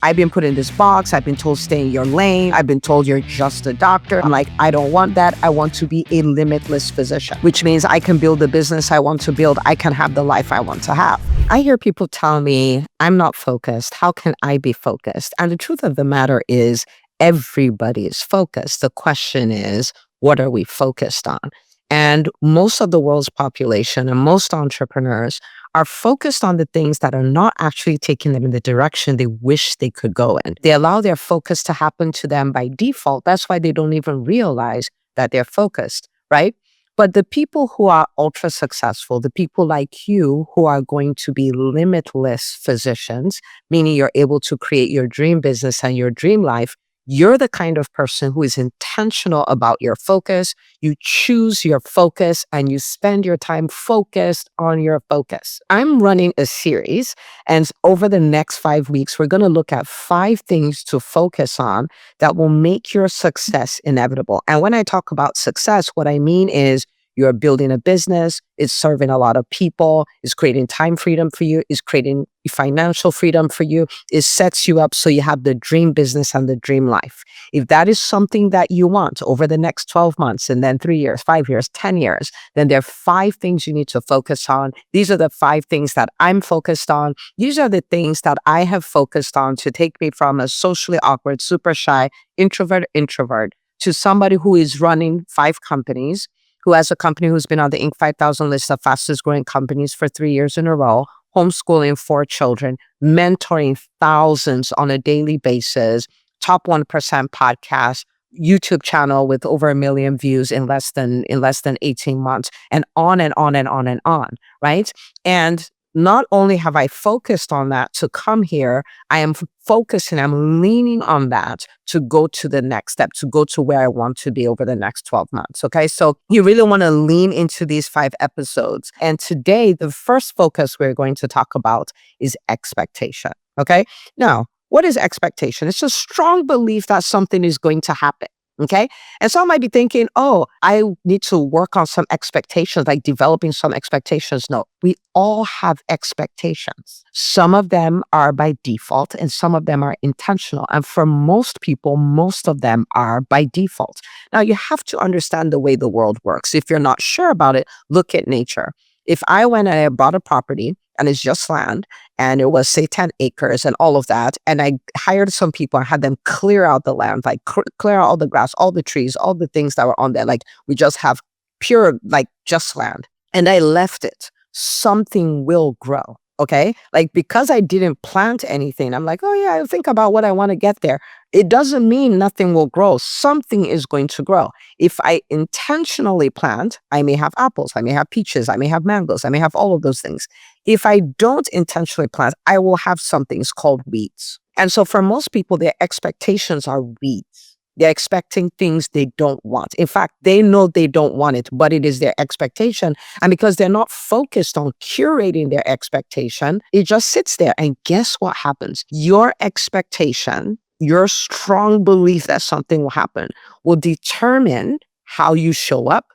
I've been put in this box. I've been told stay in your lane. I've been told you're just a doctor. I'm like, I don't want that. I want to be a limitless physician, which means I can build the business I want to build. I can have the life I want to have. I hear people tell me, I'm not focused. How can I be focused? And the truth of the matter is, everybody is focused. The question is, what are we focused on? And most of the world's population and most entrepreneurs are focused on the things that are not actually taking them in the direction they wish they could go in. They allow their focus to happen to them by default. That's why they don't even realize that they're focused, right? But the people who are ultra successful, the people like you who are going to be limitless physicians, meaning you're able to create your dream business and your dream life, you're the kind of person who is intentional about your focus. You choose your focus and you spend your time focused on your focus. I'm running a series, and over the next 5 weeks, we're going to look at 5 things to focus on that will make your success inevitable. And when I talk about success, what I mean is you're building a business, it's serving a lot of people, it's creating time freedom for you, it's creating financial freedom for you, it sets you up so you have the dream business and the dream life. If that is something that you want over the next 12 months and then 3 years, 5 years, 10 years, then there are 5 things you need to focus on. These are the 5 things that I'm focused on. These are the things that I have focused on to take me from a socially awkward, super shy, introvert to somebody who is running 5 companies, who has a company who's been on the Inc. 5000 list of fastest growing companies for 3 years in a row, homeschooling 4 children, mentoring thousands on a daily basis, top 1% podcast, YouTube channel with over 1 million views in less than 18 months, and on and on and on and on, right? And not only have I focused on that to come here, I am focusing, I'm leaning on that to go to the next step, to go to where I want to be over the next 12 months. Okay. So you really want to lean into these 5 episodes. And today, the first focus we're going to talk about is expectation. Okay. Now, what is expectation? It's a strong belief that something is going to happen. Okay. And some might be thinking, oh, I need to work on some expectations, like developing some expectations. No, we all have expectations. Some of them are by default and some of them are intentional. And for most people, most of them are by default. Now, you have to understand the way the world works. If you're not sure about it, look at nature. If I went and I bought a property and it's just land and it was, say, 10 acres and all of that, and I hired some people and had them clear out the land, like clear out all the grass, all the trees, all the things that were on there, like we just have pure, like just land, and I left it, something will grow. Okay. Like, because I didn't plant anything, I'm like, oh yeah, I'll think about what I want to get there. It doesn't mean nothing will grow. Something is going to grow. If I intentionally plant, I may have apples, I may have peaches, I may have mangoes, I may have all of those things. If I don't intentionally plant, I will have some things called weeds. And so for most people, their expectations are weeds. They're expecting things they don't want. In fact, they know they don't want it, but it is their expectation. And because they're not focused on curating their expectation, it just sits there. And guess what happens? Your expectation, your strong belief that something will happen, will determine how you show up,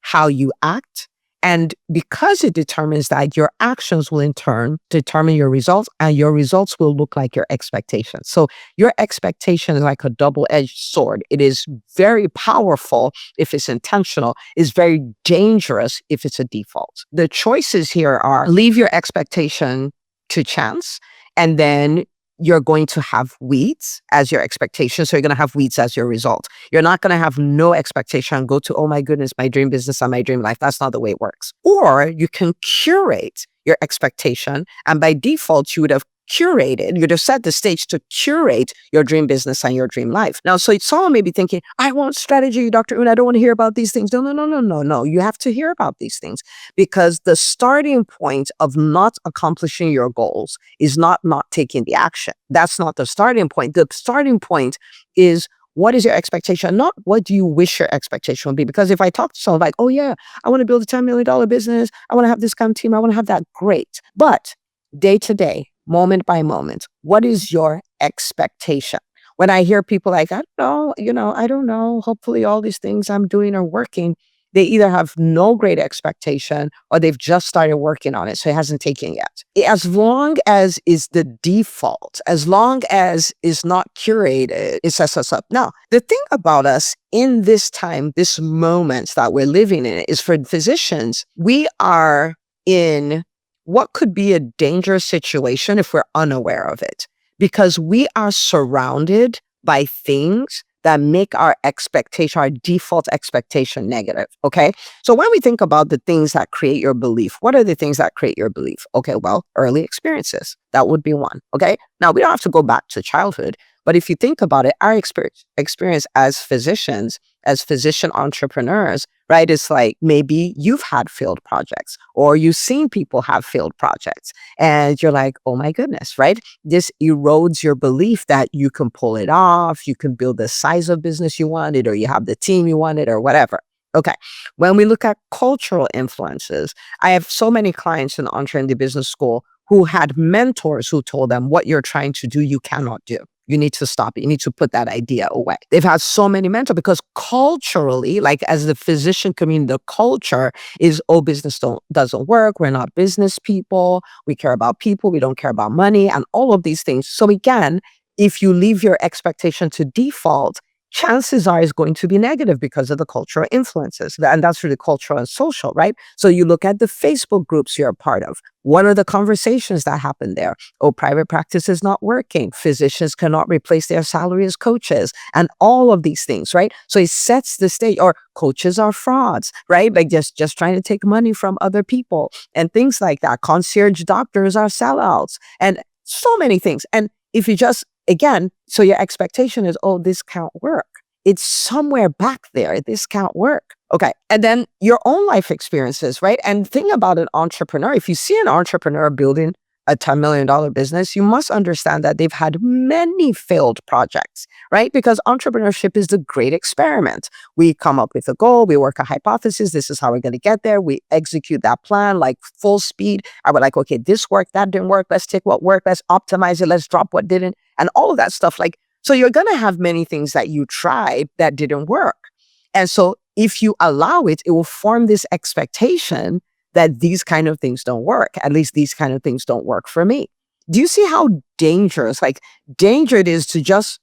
how you act. And because it determines that, your actions will in turn determine your results, and your results will look like your expectations. So your expectation is like a double-edged sword. It is very powerful if it's intentional. It's very dangerous if it's a default. The choices here are leave your expectation to chance, and then you're going to have weeds as your expectation. So you're going to have weeds as your result. You're not going to have no expectation and go to, oh my goodness, my dream business and my dream life. That's not the way it works. Or you can curate your expectation. And by default, you would have curated, you'd have set the stage to curate your dream business and your dream life. Now, so someone may be thinking, I want strategy, Dr. Un, I don't want to hear about these things. No. You have to hear about these things, because the starting point of not accomplishing your goals is not taking the action. That's not the starting point. The starting point is, what is your expectation? Not what do you wish your expectation would be? Because if I talk to someone like, oh yeah, I want to build a $10 million business, I want to have this kind of team, I want to have that, great. But day to day, moment by moment, what is your expectation? When I hear people like, I don't know, hopefully all these things I'm doing are working. they either have no great expectation or they've just started working on it, so it hasn't taken yet. As long as is the default, as long as is not curated, it sets us up. Now, the thing about us in this time, this moment that we're living in, is for physicians, we are in what could be a dangerous situation if we're unaware of it, because we are surrounded by things that make our expectation, our default expectation, negative. Okay. So when we think about the things that create your belief, what are the things that create your belief? Okay. Well, early experiences, that would be one. Okay. Now we don't have to go back to childhood, but if you think about it, our experience as physicians, as physician entrepreneurs, right? It's like maybe you've had failed projects or you've seen people have failed projects and you're like, oh my goodness, right? This erodes your belief that you can pull it off, you can build the size of business you wanted, or you have the team you wanted, or whatever. Okay. When we look at cultural influences, I have so many clients in the EntreMD business school who had mentors who told them what you're trying to do, you cannot do. You need to stop it. You need to put that idea away. They've had so many mentors because culturally, like as the physician community, the culture is, oh, business doesn't work. We're not business people. We care about people. We don't care about money and all of these things. So again, if you leave your expectation to default, chances are it's going to be negative because of the cultural influences. And that's really cultural and social, right? So you look at the Facebook groups you're a part of. What are the conversations that happen there? Oh, private practice is not working. Physicians cannot replace their salary as coaches and all of these things, right? So it sets the stage, or coaches are frauds, right? Like just trying to take money from other people and things like that. Concierge doctors are sellouts and so many things. And if you just, again, so your expectation is, oh, this can't work. It's somewhere back there. This can't work. Okay. And then your own life experiences, right? And think about an entrepreneur. If you see an entrepreneur building a $10 million business, you must understand that they've had many failed projects, right? Because entrepreneurship is the great experiment. We come up with a goal, we work a hypothesis, this is how we're going to get there. We execute that plan like full speed. I would like, okay, this worked, that didn't work. Let's take what worked, let's optimize it, let's drop what didn't, and all of that stuff. Like, so you're going to have many things that you tried that didn't work. And so if you allow it, it will form this expectation that these kind of things don't work. At least these kind of things don't work for me. Do you see how dangerous, like danger it is to just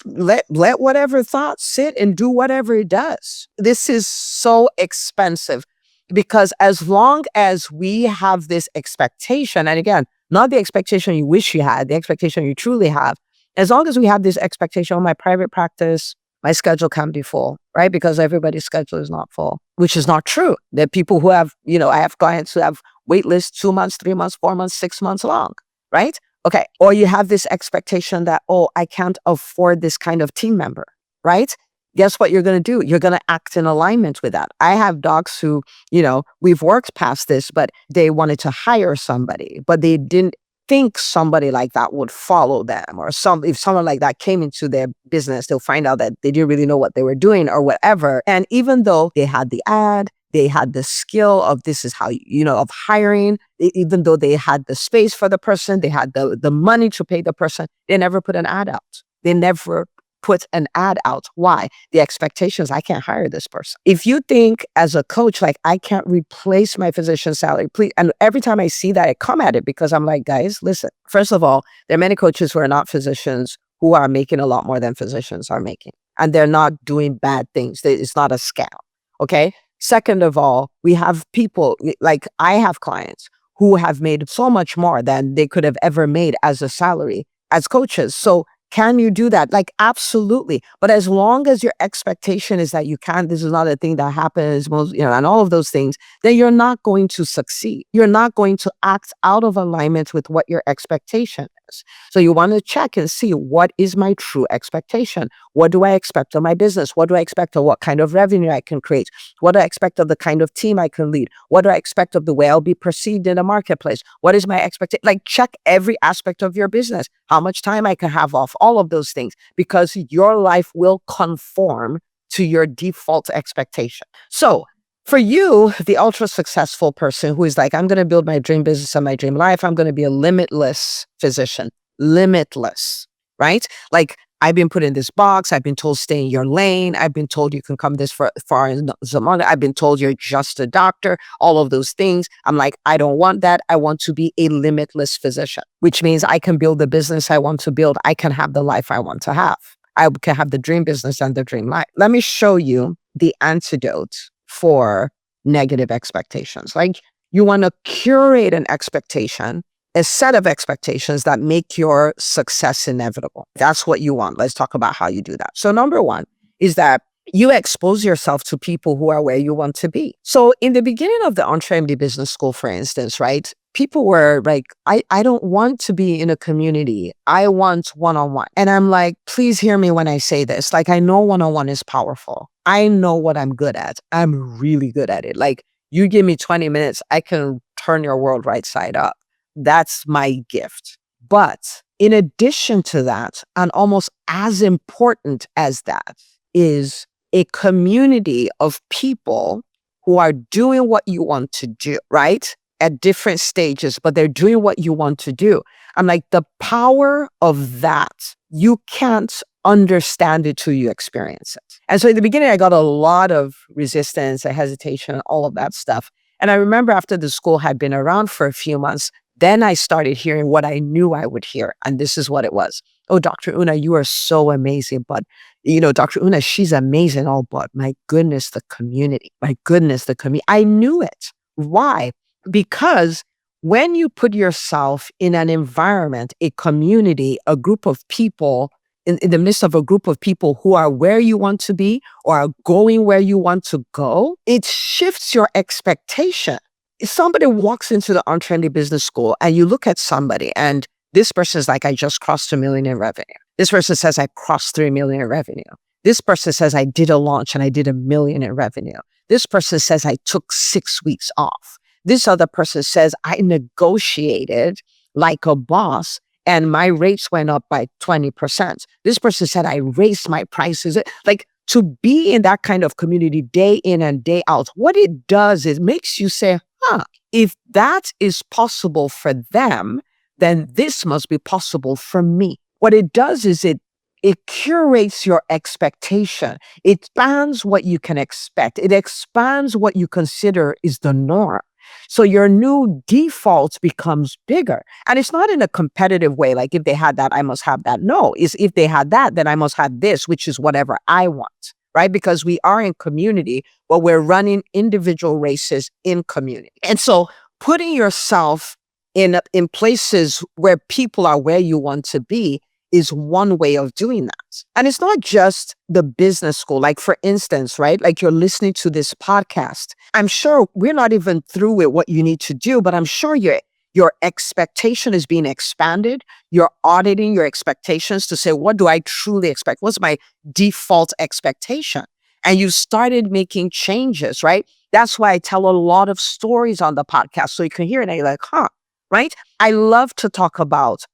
let whatever thought sit and do whatever it does? This is so expensive because as long as we have this expectation, and again, not the expectation you wish you had, the expectation you truly have, as long as we have this expectation on my private practice, my schedule can be full, right? Because everybody's schedule is not full, which is not true. There are people who have, I have clients who have wait lists 2 months, 3 months, 4 months, 6 months long, right? Okay. Or you have this expectation that, oh, I can't afford this kind of team member, right? Guess what you're going to do? You're going to act in alignment with that. I have docs who, we've worked past this, but they wanted to hire somebody, but they didn't think somebody like that would follow them, or if someone like that came into their business, they'll find out that they didn't really know what they were doing or whatever. And even though they had the ad, they had the skill of this is how, of hiring, even though they had the space for the person, they had the money to pay the person, they never put an ad out. They never put an ad out. Why? The expectations, I can't hire this person. If you think as a coach, like I can't replace my physician's salary, please. And every time I see that, I come at it because I'm like, guys, listen, first of all, there are many coaches who are not physicians who are making a lot more than physicians are making. And they're not doing bad things. It's not a scam. Okay. Second of all, we have people, like I have clients who have made so much more than they could have ever made as a salary as coaches. So can you do that? Like, absolutely. But as long as your expectation is that you can't, this is not a thing that happens, and all of those things, then you're not going to succeed. You're not going to act out of alignment with what your expectation is. So you want to check and see, what is my true expectation? What do I expect of my business? What do I expect of what kind of revenue I can create? What do I expect of the kind of team I can lead? What do I expect of the way I'll be perceived in the marketplace? What is my expectation? Like, check every aspect of your business, how much time I can have off, all of those things, because your life will conform to your default expectation. So for you, the ultra successful person who is like, I'm going to build my dream business and my dream life, I'm going to be a limitless physician, limitless, right? Like, I've been put in this box. I've been told stay in your lane. I've been told you can come this far in the money. I've been told you're just a doctor, all of those things. I'm like, I don't want that. I want to be a limitless physician, which means I can build the business I want to build. I can have the life I want to have. I can have the dream business and the dream life. Let me show you the antidote for negative expectations. Like, you want to curate an expectation, a set of expectations that make your success inevitable. That's what you want. Let's talk about how you do that. So number one is that you expose yourself to people who are where you want to be. So in the beginning of the EntreMD Business School, for instance, right? People were like, I don't want to be in a community. I want one-on-one. And I'm like, please hear me when I say this. Like, I know one-on-one is powerful. I know what I'm good at. I'm really good at it. Like, you give me 20 minutes, I can turn your world right side up. That's my gift. But in addition to that, and almost as important as that, is a community of people who are doing what you want to do, right? At different stages, but they're doing what you want to do. I'm like, the power of that, you can't understand it till you experience it. And so in the beginning, I got a lot of resistance and hesitation, all of that stuff. And I remember after the school had been around for a few months, then I started hearing what I knew I would hear. And this is what it was. Oh, Dr. Una, you are so amazing. But, Dr. Una, she's amazing. Oh, but my goodness, the community. My goodness, the community. I knew it. Why? Because when you put yourself in an environment, a community, a group of people, in the midst of a group of people who are where you want to be or are going where you want to go, it shifts your expectation. If somebody walks into the EntreMD Business School and you look at somebody and this person is like, I just crossed 1 million in revenue. This person says, I crossed 3 million in revenue. This person says, I did a launch and I did 1 million in revenue. This person says, I took 6 weeks off. This other person says, I negotiated like a boss and my rates went up by 20%. This person said, I raised my prices. Like, to be in that kind of community day in and day out, what it does is makes you say, if that is possible for them, then this must be possible for me. What it does is it curates your expectation. It expands what you can expect. It expands what you consider is the norm. So your new default becomes bigger. And it's not in a competitive way, like if they had that, I must have that. No, it's if they had that, then I must have this, which is whatever I want, right? Because we are in community, but we're running individual races in community. And so putting yourself in places where people are where you want to be is one way of doing that. And it's not just the business school. Like, for instance, right? Like, you're listening to this podcast. I'm sure we're not even through with what you need to do, but I'm sure your expectation is being expanded. You're auditing your expectations to say, what do I truly expect? What's my default expectation? And you started making changes, right? That's why I tell a lot of stories on the podcast so you can hear it and you're like, right? I love to talk about,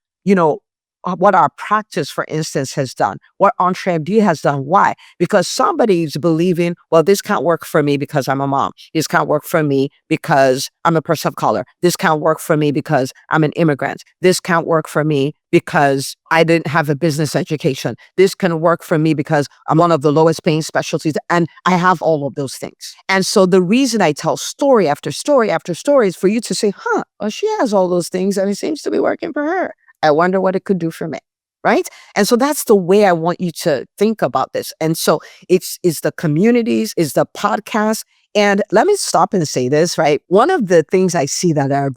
what our practice, for instance, has done, what EntreMD has done. Why? Because somebody's believing, well, this can't work for me because I'm a mom. This can't work for me because I'm a person of color. This can't work for me because I'm an immigrant. This can't work for me because I didn't have a business education. This can work for me because I'm one of the lowest paying specialties. And I have all of those things. And so the reason I tell story after story after story is for you to say, well, she has all those things and it seems to be working for her. I wonder what it could do for me, right? And so that's the way I want you to think about this. And so it's the communities, it's the podcast. And let me stop and say this, right? One of the things I see that are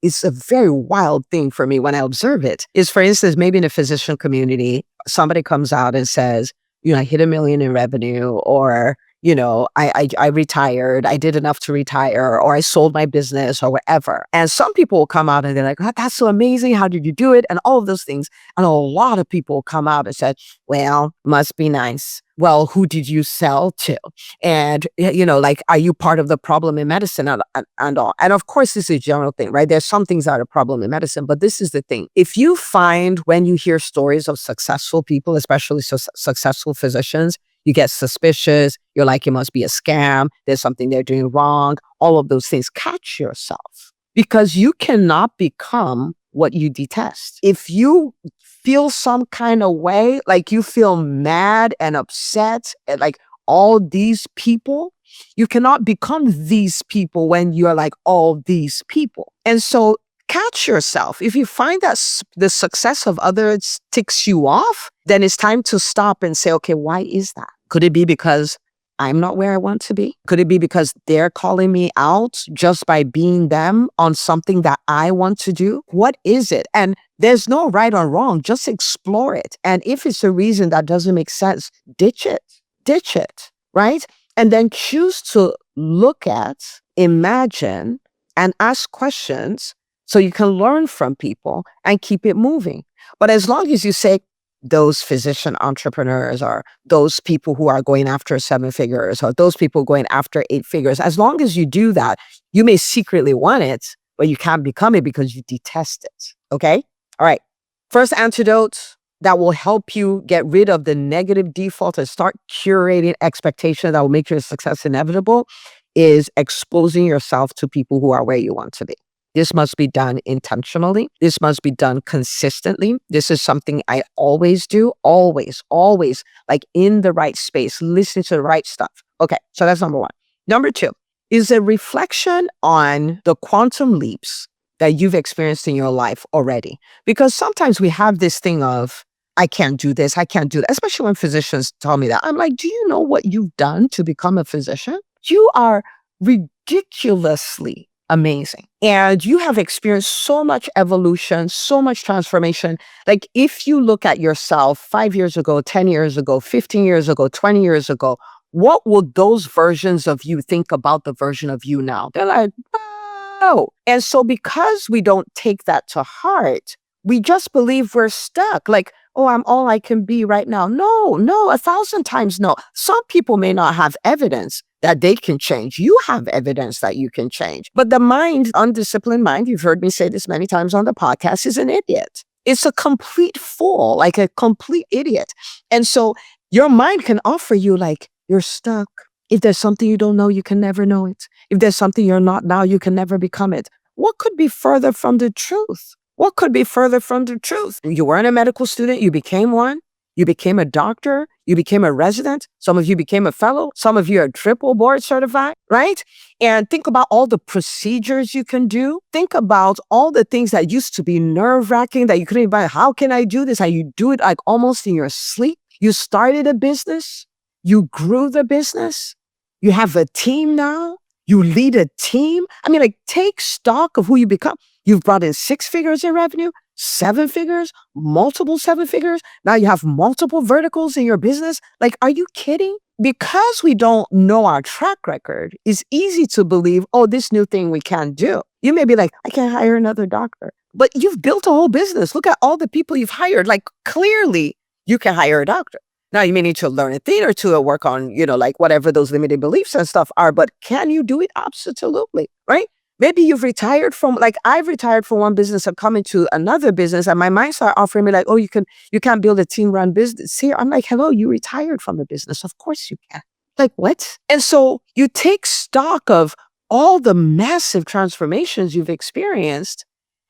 it's a very wild thing for me when I observe it is, for instance, maybe in a physician community, somebody comes out and says, I hit 1 million in revenue, or, I retired, I did enough to retire, or I sold my business or whatever. And some people will come out and they're like, that's so amazing. How did you do it? And all of those things. And a lot of people come out and said, well, must be nice. Well, who did you sell to? And, like, are you part of the problem in medicine and all? And of course, this is a general thing, right? There's some things that are a problem in medicine, but this is the thing. If you find when you hear stories of successful people, especially successful physicians, you get suspicious. You're like, it must be a scam. There's something they're doing wrong. All of those things. Catch yourself, because you cannot become what you detest. If you feel some kind of way, like you feel mad and upset at like all these people, you cannot become these people when you're like all these people. And so catch yourself. If you find that the success of others ticks you off, then it's time to stop and say, okay, why is that? Could it be because I'm not where I want to be? Could it be because they're calling me out just by being them on something that I want to do? What is it? And there's no right or wrong. Just explore it. And if it's a reason that doesn't make sense, ditch it, right? And then choose to look at, imagine, and ask questions so you can learn from people and keep it moving. But as long as you say, those physician entrepreneurs or those people who are going after 7 figures or those people going after 8 figures, as long as you do that, you may secretly want it, but you can't become it because you detest it. Okay? All right. First antidote that will help you get rid of the negative default and start curating expectations that will make your success inevitable is exposing yourself to people who are where you want to be. This must be done intentionally. This must be done consistently. This is something I always do, always, like in the right space, listening to the right stuff. Okay, so that's number 1. Number 2 is a reflection on the quantum leaps that you've experienced in your life already. Because sometimes we have this thing of, I can't do this, I can't do that, especially when physicians tell me that. I'm like, do you know what you've done to become a physician? You are ridiculously amazing. And you have experienced so much evolution, so much transformation. Like if you look at yourself 5 years ago, 10 years ago, 15 years ago, 20 years ago, what would those versions of you think about the version of you now? They're like, oh. And so because we don't take that to heart, we just believe we're stuck. Like, oh, I'm all I can be right now. No, 1,000 times no. Some people may not have evidence that they can change. You have evidence that you can change. But the mind, undisciplined mind, you've heard me say this many times on the podcast, is an idiot. It's a complete fool, like a complete idiot. And so your mind can offer you like, you're stuck. If there's something you don't know, you can never know it. If there's something you're not now, you can never become it. What could be further from the truth? What could be further from the truth? You weren't a medical student, you became one. You became a doctor, you became a resident, some of you became a fellow, some of you are triple board certified, right? And think about all the procedures you can do. Think about all the things that used to be nerve-wracking that you couldn't even, how can I do this? And you do it like almost in your sleep. You started a business, you grew the business, you have a team now, you lead a team. I mean, like take stock of who you become. You've brought in 6 figures in revenue, 7 figures, multiple 7 figures. Now you have multiple verticals in your business. Like, are you kidding? Because we don't know our track record, it's easy to believe, oh, this new thing we can't do. You may be like, I can't hire another doctor. But you've built a whole business. Look at all the people you've hired. Like, clearly, you can hire a doctor. Now, you may need to learn a thing or two or work on, like whatever those limiting beliefs and stuff are. But can you do it? Absolutely, right? Maybe you've retired from, like I've retired from one business and come into another business and my mind started offering me like, oh, you can't build a team run business here. I'm like, hello, you retired from the business. Of course you can. Like what? And so you take stock of all the massive transformations you've experienced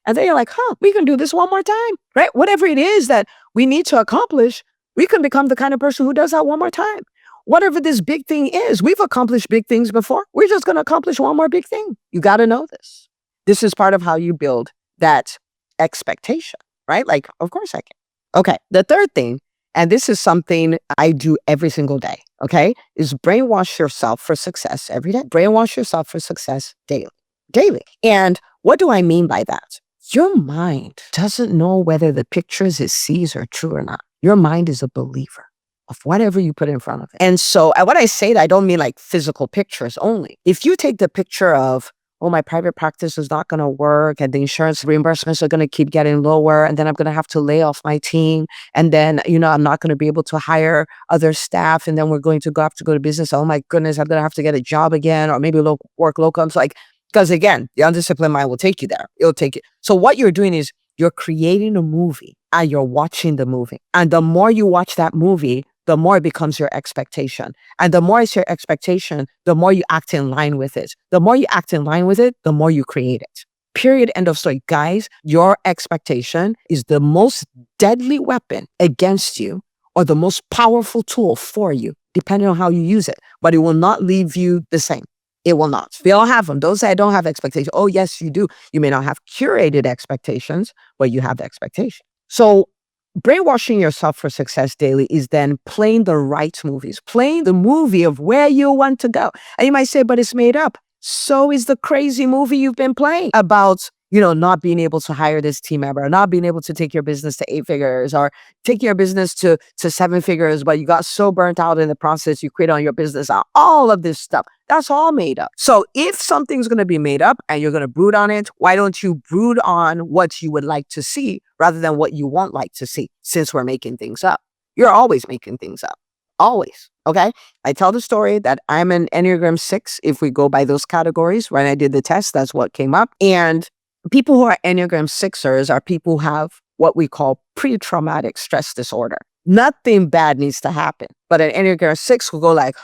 and then you're like, we can do this one more time, right? Whatever it is that we need to accomplish, we can become the kind of person who does that one more time. Whatever this big thing is, we've accomplished big things before. We're just going to accomplish one more big thing. You got to know this. This is part of how you build that expectation, right? Like, of course I can. Okay. The third thing, and this is something I do every single day, okay, is brainwash yourself for success every day. Brainwash yourself for success daily. And what do I mean by that? Your mind doesn't know whether the pictures it sees are true or not. Your mind is a believer of whatever you put in front of it. And so when I say that, I don't mean like physical pictures only. If you take the picture of, oh, my private practice is not going to work and the insurance reimbursements are going to keep getting lower and then I'm going to have to lay off my team and then, I'm not going to be able to hire other staff and then we're going to have to go to business. Oh my goodness, I'm going to have to get a job again or maybe work locums. Like, because again, the undisciplined mind will take you there. It'll take you. So what you're doing is you're creating a movie and you're watching the movie. And the more you watch that movie, the more it becomes your expectation. And the more it's your expectation, the more you act in line with it. The more you act in line with it, the more you create it. Period. End of story. Guys, your expectation is the most deadly weapon against you or the most powerful tool for you, depending on how you use it. But it will not leave you the same. It will not. We all have them. Don't say I don't have expectations. Oh, yes, you do. You may not have curated expectations, but you have the expectation. So brainwashing yourself for success daily is then playing the right movies, playing the movie of where you want to go. And you might say, but it's made up. So is the crazy movie you've been playing about, not being able to hire this team member, or not being able to take your business to 8 figures or take your business to 7 figures, but you got so burnt out in the process, you quit on your business. All of this stuff, that's all made up. So if something's going to be made up and you're going to brood on it, why don't you brood on what you would like to see rather than what you won't like to see, since we're making things up? You're always making things up. Always. Okay. I tell the story that I'm an Enneagram 6. If we go by those categories, when I did the test, that's what came up. And people who are Enneagram 6ers are people who have what we call pre-traumatic stress disorder. Nothing bad needs to happen. But an Enneagram 6 will go like,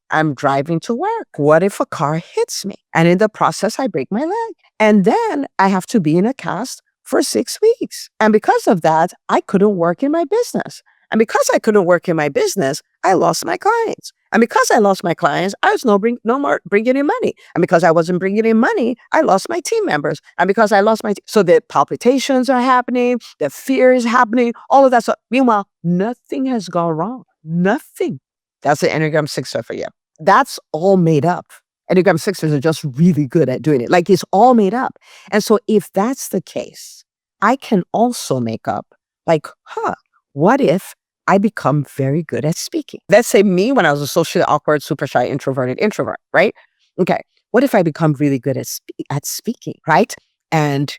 I'm driving to work. What if a car hits me? And in the process, I break my leg. And then I have to be in a cast for 6 weeks. And because of that, I couldn't work in my business. And because I couldn't work in my business, I lost my clients. And because I lost my clients, I was no more bringing in money. And because I wasn't bringing in money, I lost my team members. And because I lost so the palpitations are happening, the fear is happening, all of that stuff. Meanwhile, nothing has gone wrong. Nothing. That's the Enneagram 6er for you. That's all made up. Enneagram 6ers are just really good at doing it. Like, it's all made up. And so if that's the case, I can also make up like, what if I become very good at speaking? Let's say me when I was a socially awkward, super shy, introverted introvert, right? Okay. What if I become really good at speaking, right? And,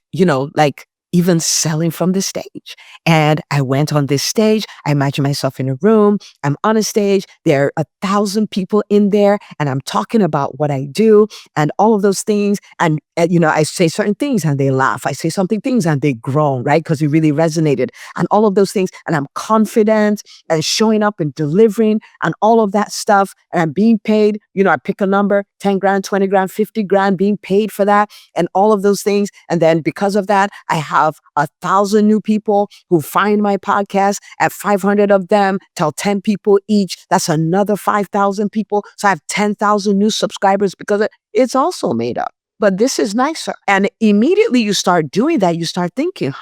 like even selling from the stage. And I went on this stage. I imagine myself in a room. I'm on a stage. There are 1,000 people in there. And I'm talking about what I do and all of those things. And I say certain things and they laugh. I say something things and they groan, right? Because it really resonated and all of those things. And I'm confident and showing up and delivering and all of that stuff. And I'm being paid. I pick a number, 10 grand, 20 grand, 50 grand, being paid for that and all of those things. And then because of that, I have 1,000 new people who find my podcast, at 500 of them tell 10 people each. That's another 5,000 people. So I have 10,000 new subscribers because it's also made up. But this is nicer. And immediately you start doing that, you start thinking,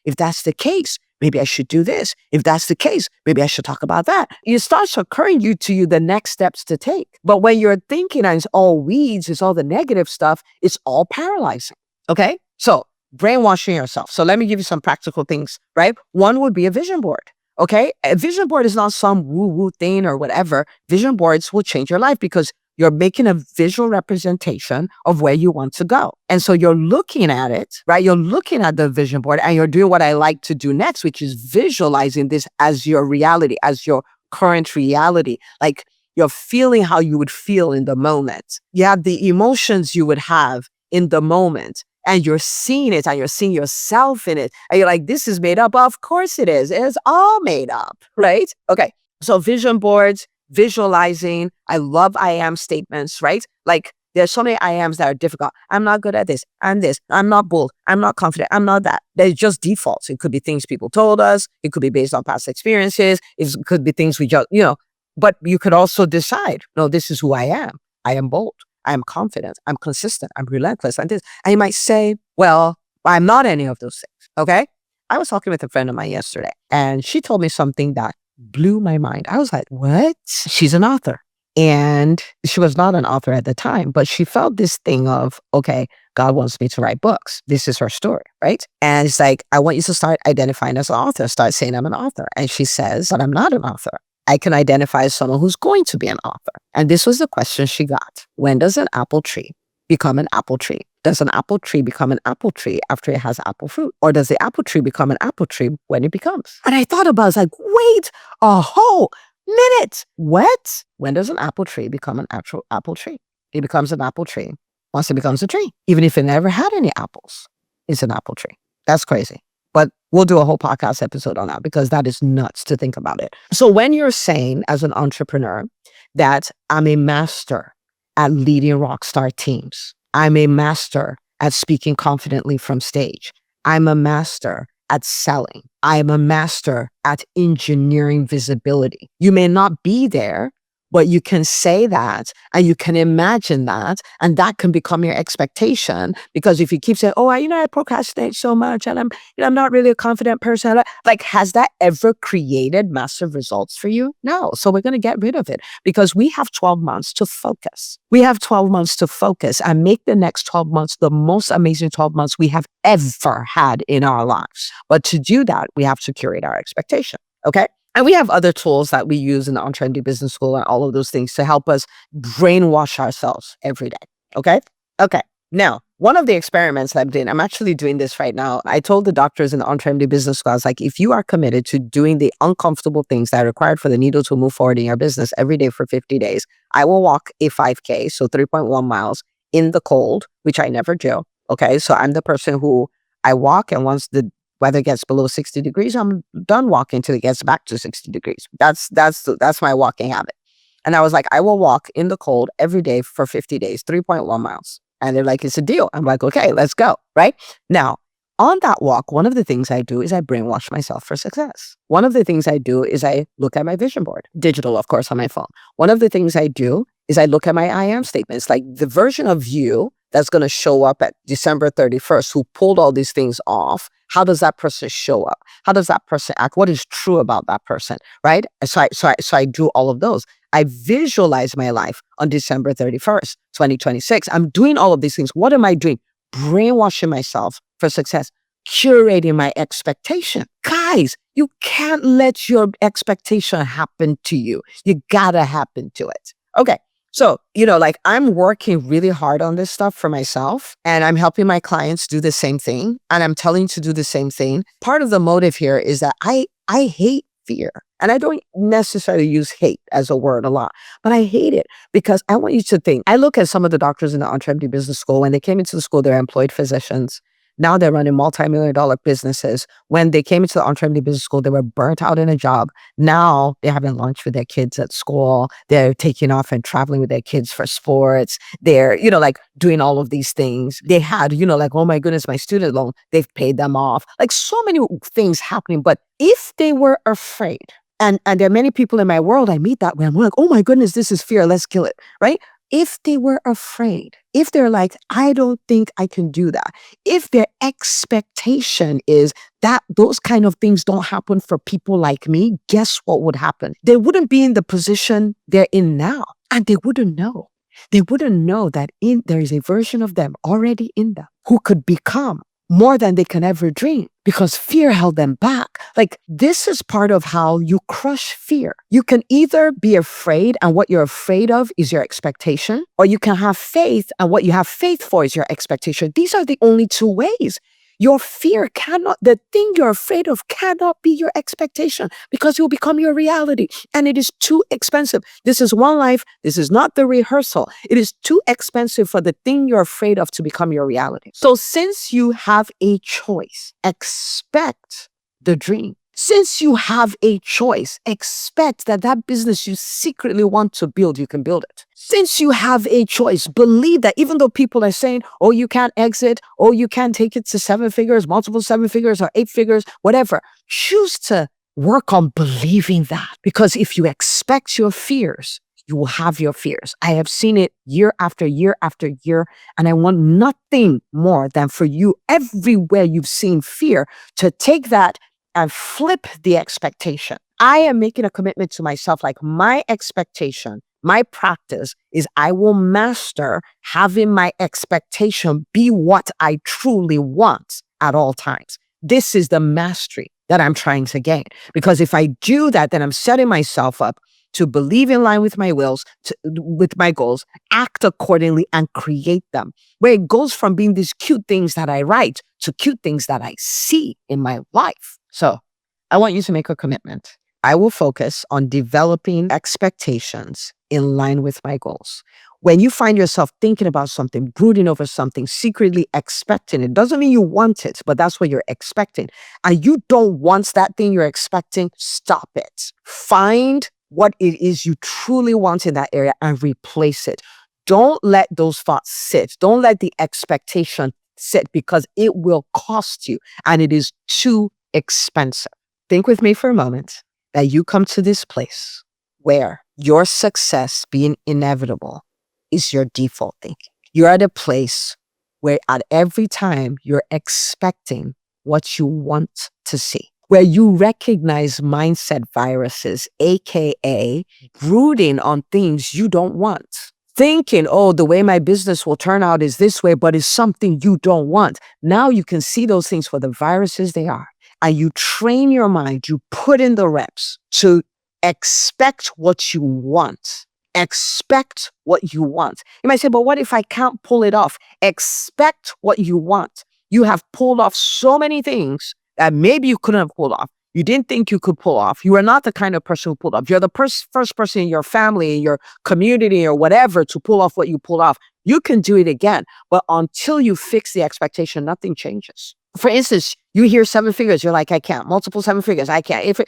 if that's the case, maybe I should do this. If that's the case, maybe I should talk about that. It starts occurring to you the next steps to take. But when you're thinking and it's all weeds, it's all the negative stuff, it's all paralyzing. Okay? So brainwashing yourself. So let me give you some practical things, right? One would be a vision board. Okay? A vision board is not some woo-woo thing or whatever. Vision boards will change your life because you're making a visual representation of where you want to go. And so you're looking at it, right? You're looking at the vision board and you're doing what I like to do next, which is visualizing this as your reality, as your current reality. Like you're feeling how you would feel in the moment. You have the emotions you would have in the moment. And you're seeing it and you're seeing yourself in it. And you're like, this is made up. Of course it is. It's all made up, right? Okay. So vision boards, visualizing. I love I am statements, right? Like there's so many I ams that are difficult. I'm not good at this. I'm this. I'm not bold. I'm not confident. I'm not that. They're just defaults. It could be things people told us. It could be based on past experiences. It could be things we just, but you could also decide, no, this is who I am. I am bold. I am confident. I'm consistent. I'm relentless. And this. And you might say, well, I'm not any of those things. Okay. I was talking with a friend of mine yesterday and she told me something that blew my mind. I was like, what? She's an author. And she was not an author at the time, but she felt this thing of, okay, God wants me to write books. This is her story, right? And it's like, I want you to start identifying as an author, start saying I'm an author. And she says, but I'm not an author. I can identify as someone who's going to be an author. And this was the question she got. When does an apple tree become an apple tree? Does an apple tree become an apple tree after it has apple fruit? Or does the apple tree become an apple tree when it becomes? And I thought about it, I was like, wait a whole minute. What? When does an apple tree become an actual apple tree? It becomes an apple tree once it becomes a tree. Even if it never had any apples, it's an apple tree. That's crazy. But we'll do a whole podcast episode on that because that is nuts to think about it. So when you're saying as an entrepreneur that I'm a master at leading rockstar teams, I'm a master at speaking confidently from stage. I'm a master at selling. I am a master at engineering visibility. You may not be there, but you can say that and you can imagine that, and that can become your expectation. Because if you keep saying, oh, I procrastinate so much and I'm not really a confident person. Like, has that ever created massive results for you? No. So we're going to get rid of it because we have 12 months to focus. We have 12 months to focus and make the next 12 months the most amazing 12 months we have ever had in our lives. But to do that, we have to curate our expectation. Okay. And we have other tools that we use in the EntreMD Business School and all of those things to help us brainwash ourselves every day. Okay? Okay. Now, one of the experiments I'm doing, I'm actually doing this right now. I told the doctors in the EntreMD Business School, I was like, if you are committed to doing the uncomfortable things that are required for the needle to move forward in your business every day for 50 days, I will walk a 5K, so 3.1 miles in the cold, which I never do. Okay? So I'm the person who I walk, and once the weather gets below 60 degrees, I'm done walking till it gets back to 60 degrees. That's my walking habit. And I was like, I will walk in the cold every day for 50 days, 3.1 miles. And they're like, it's a deal. I'm like, okay, let's go. Right now, on that walk, one of the things I do is I brainwash myself for success. One of the things I do is I look at my vision board, digital, of course, on my phone. One of the things I do is I look at my I am statements, like the version of you that's going to show up at December 31st, who pulled all these things off. How does that person show up? How does that person act? What is true about that person, right? So I do all of those. I visualize my life on December 31st, 2026. I'm doing all of these things. What am I doing? Brainwashing myself for success, curating my expectation. Guys, you can't let your expectation happen to you. You gotta happen to it. Okay. So, like I'm working really hard on this stuff for myself, and I'm helping my clients do the same thing, and I'm telling you to do the same thing. Part of the motive here is that I hate fear. And I don't necessarily use hate as a word a lot, but I hate it because I want you to think. I look at some of the doctors in the EntreMD Business School. When they came into the school, they're employed physicians. Now they're running multi-million-dollar businesses. When they came into the EntreMD Business School, they were burnt out in a job. Now they're having lunch with their kids at school. They're taking off and traveling with their kids for sports. They're, like doing all of these things. They had, like, oh my goodness, my student loan, they've paid them off. Like so many things happening. But if they were afraid, and there are many people in my world, I meet that way. I'm like, oh my goodness, this is fear. Let's kill it, right? If they were afraid, if they're like, I don't think I can do that, if their expectation is that those kind of things don't happen for people like me, guess what would happen? They wouldn't be in the position they're in now, and they wouldn't know. They wouldn't know that there is a version of them already in them who could become more than they can ever dream because fear held them back. Like, this is part of how you crush fear. You can either be afraid, and what you're afraid of is your expectation, or you can have faith, and what you have faith for is your expectation. These are the only two ways. Your fear the thing you're afraid of cannot be your expectation because it will become your reality, and it is too expensive. This is one life. This is not the rehearsal. It is too expensive for the thing you're afraid of to become your reality. So since you have a choice, expect the dream. Since you have a choice, expect that business you secretly want to build, you can build it. Since you have a choice, believe that even though people are saying, oh, you can't exit, oh, you can't take it to 7 figures, multiple 7 figures or 8 figures, whatever, choose to work on believing that. Because if you expect your fears, you will have your fears. I have seen it year after year after year, and I want nothing more than for you, everywhere you've seen fear, to take that and flip the expectation. I am making a commitment to myself, like my expectation, my practice is I will master having my expectation be what I truly want at all times. This is the mastery that I'm trying to gain. Because if I do that, then I'm setting myself up to believe in line with my wills, with my goals, act accordingly, and create them. Where it goes from being these cute things that I write to cute things that I see in my life. So I want you to make a commitment. I will focus on developing expectations in line with my goals. When you find yourself thinking about something, brooding over something, secretly expecting it, doesn't mean you want it, but that's what you're expecting. And you don't want that thing you're expecting, stop it. Find what it is you truly want in that area and replace it. Don't let those thoughts sit. Don't let the expectation sit because it will cost you and it is too expensive. Think with me for a moment that you come to this place where your success being inevitable is your default thinking. You're at a place where at every time you're expecting what you want to see, where you recognize mindset viruses, AKA brooding on things you don't want. Thinking, oh, the way my business will turn out is this way, but it's something you don't want. Now you can see those things for the viruses they are. And you train your mind, you put in the reps to expect what you want. Expect what you want. You might say, but what if I can't pull it off? Expect what you want. You have pulled off so many things that maybe you couldn't have pulled off. You didn't think you could pull off. You are not the kind of person who pulled off. You're the first person in your family, in your community, or whatever to pull off what you pulled off. You can do it again. But until you fix the expectation, nothing changes. For instance, you hear 7 figures. You're like, I can't. Multiple 7 figures. I can't.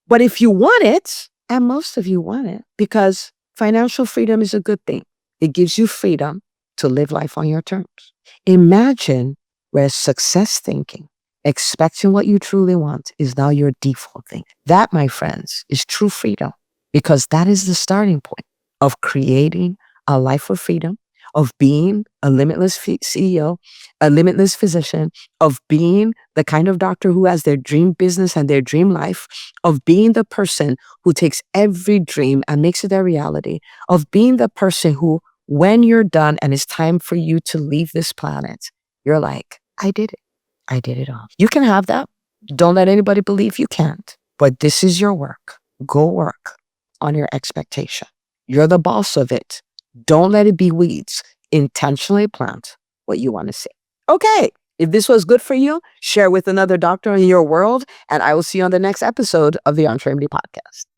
But if you want it, and most of you want it, because financial freedom is a good thing. It gives you freedom to live life on your terms. Imagine where success thinking, expecting what you truly want, is now your default thing. That, my friends, is true freedom, because that is the starting point of creating a life of freedom, of being a limitless CEO, a limitless physician, of being the kind of doctor who has their dream business and their dream life, of being the person who takes every dream and makes it a reality, of being the person who, when you're done and it's time for you to leave this planet, you're like, I did it. I did it all. You can have that. Don't let anybody believe you can't. But this is your work. Go work on your expectation. You're the boss of it. Don't let it be weeds. Intentionally plant what you want to see. Okay. If this was good for you, share with another doctor in your world, and I will see you on the next episode of the EntreMD podcast.